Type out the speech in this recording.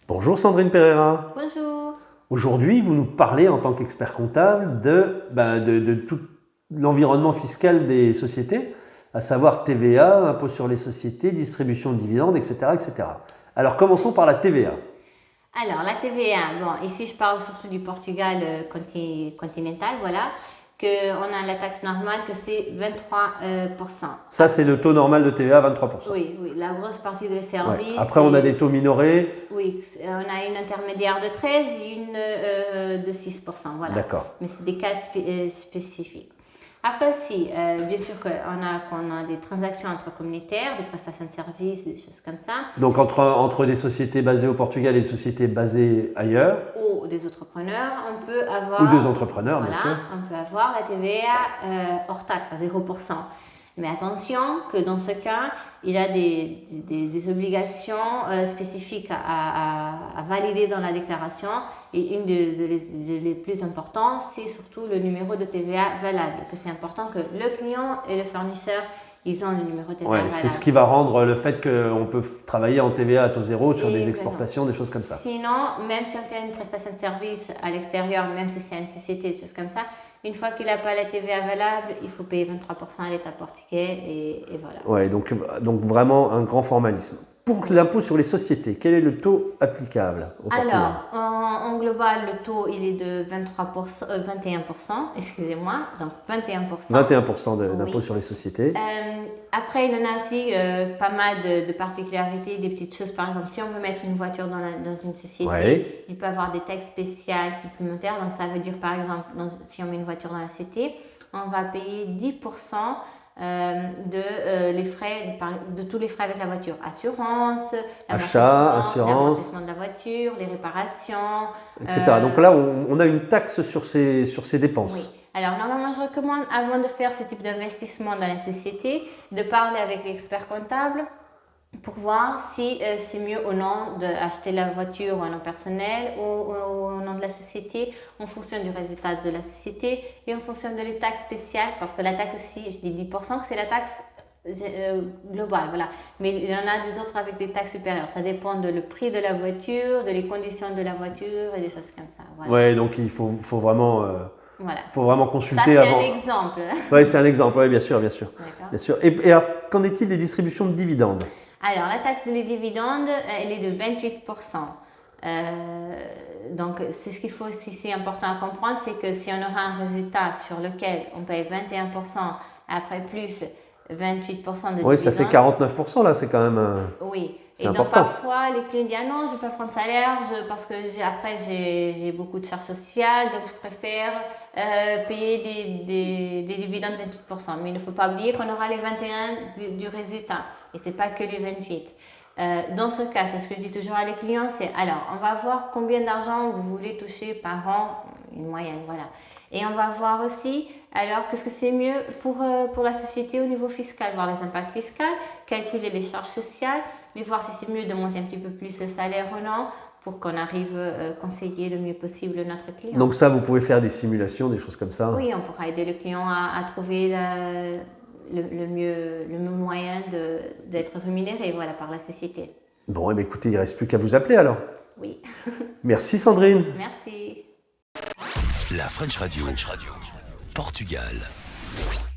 Bonjour Sandrine Pereira. Bonjour. Aujourd'hui, vous nous parlez en tant qu'expert comptable de tout l'environnement fiscal des sociétés, à savoir TVA, impôt sur les sociétés, distribution de dividendes, etc., etc. Alors commençons par la TVA. Alors, la TVA, bon, ici je parle surtout du Portugal continental, voilà, qu'on a la taxe normale que c'est 23%. Ça, c'est le taux normal de TVA, 23%. Oui, la grosse partie des Ouais. services. Après, on a des taux minorés. Oui, on a une intermédiaire de 13 et une de 6%, voilà. D'accord. Mais c'est des cas spécifiques. Après aussi, bien sûr qu'on a des transactions entre communautaires, des prestations de services, des choses comme ça. Donc entre des sociétés basées au Portugal et des sociétés basées ailleurs. Ou des entrepreneurs, on peut avoir... Ou des entrepreneurs, voilà, bien sûr. on peut avoir la TVA hors taxe à 0%. Mais attention que dans ce cas, il y a des obligations spécifiques à valider dans la déclaration. Et une des plus importantes, c'est surtout le numéro de TVA valable. Que c'est important que le client et le fournisseur, ils ont le numéro de TVA valable. C'est ce qui va rendre le fait qu'on peut travailler en TVA à taux zéro sur des exportations, des choses comme ça. Sinon, même si on fait une prestation de service à l'extérieur, même si c'est une société, des choses comme ça, une fois qu'il n'a pas la TVA valable, il faut payer 23% à l'État portugais et voilà. Ouais, donc vraiment un grand formalisme. Pour l'impôt sur les sociétés, quel est le taux applicable au Portugal? Alors, en global, le taux il est de 21%, excusez-moi, donc 21%. 21% d'impôt Oui. sur les sociétés. Après, il y en a aussi pas mal de particularités, des petites choses. Par exemple, si on veut mettre une voiture dans une société, Ouais. il peut avoir des taxes spéciales supplémentaires. Donc, ça veut dire, par exemple, si on met une voiture dans la société, on va payer 10% les frais, de tous les frais avec la voiture. Assurance, Achat, assurance, l'amortissement de la voiture, les réparations, etc. Donc là, on a une taxe sur ces dépenses. Oui. Alors, normalement, je recommande, avant de faire ce type d'investissement dans la société, de parler avec l'expert comptable pour voir si c'est mieux ou non d'acheter la voiture en nom personnel ou au nom de la société, en fonction du résultat de la société et en fonction de les taxes spéciales, parce que la taxe aussi, je dis 10%, que c'est la taxe globale, voilà. Mais il y en a des autres avec des taxes supérieures. Ça dépend de le prix de la voiture, de les conditions de la voiture et des choses comme ça. Voilà. Ouais, donc il faut vraiment... Voilà. faut vraiment consulter ça, c'est avant. un exemple. Oui, c'est un exemple, oui, bien sûr. Bien sûr. Et alors, qu'en est-il des distributions de dividendes? Alors, la taxe des dividendes, elle est de 28%. Donc, c'est ce qu'il faut aussi, c'est important à comprendre, c'est que si on aura un résultat sur lequel on paye 21%, après plus 28% de dividendes. Oui, ça fait 49% là, c'est quand même... Oui. C'est donc important. parfois, les clients disent « Ah non, je ne vais pas prendre salaire parce que après j'ai beaucoup de charges sociales, donc je préfère payer des dividendes de 28%. » Mais il ne faut pas oublier qu'on aura les 21% du résultat et ce n'est pas que les 28%. Dans ce cas, c'est ce que je dis toujours à les clients, c'est alors, on va voir combien d'argent vous voulez toucher par an, une moyenne, voilà. Et on va voir aussi, alors, qu'est-ce que c'est mieux pour la société au niveau fiscal, voir les impacts fiscaux, calculer les charges sociales, mais voir si c'est mieux de monter un petit peu plus le salaire ou non, pour qu'on arrive à conseiller le mieux possible notre client. Donc ça, vous pouvez faire des simulations, des choses comme ça? Oui, on pourra aider le client à trouver le mieux moyen d'être rémunéré, voilà, par la société. Bon, eh bien, écoutez, il ne reste plus qu'à vous appeler alors. Oui. Merci Sandrine. Merci. La French Radio. Portugal.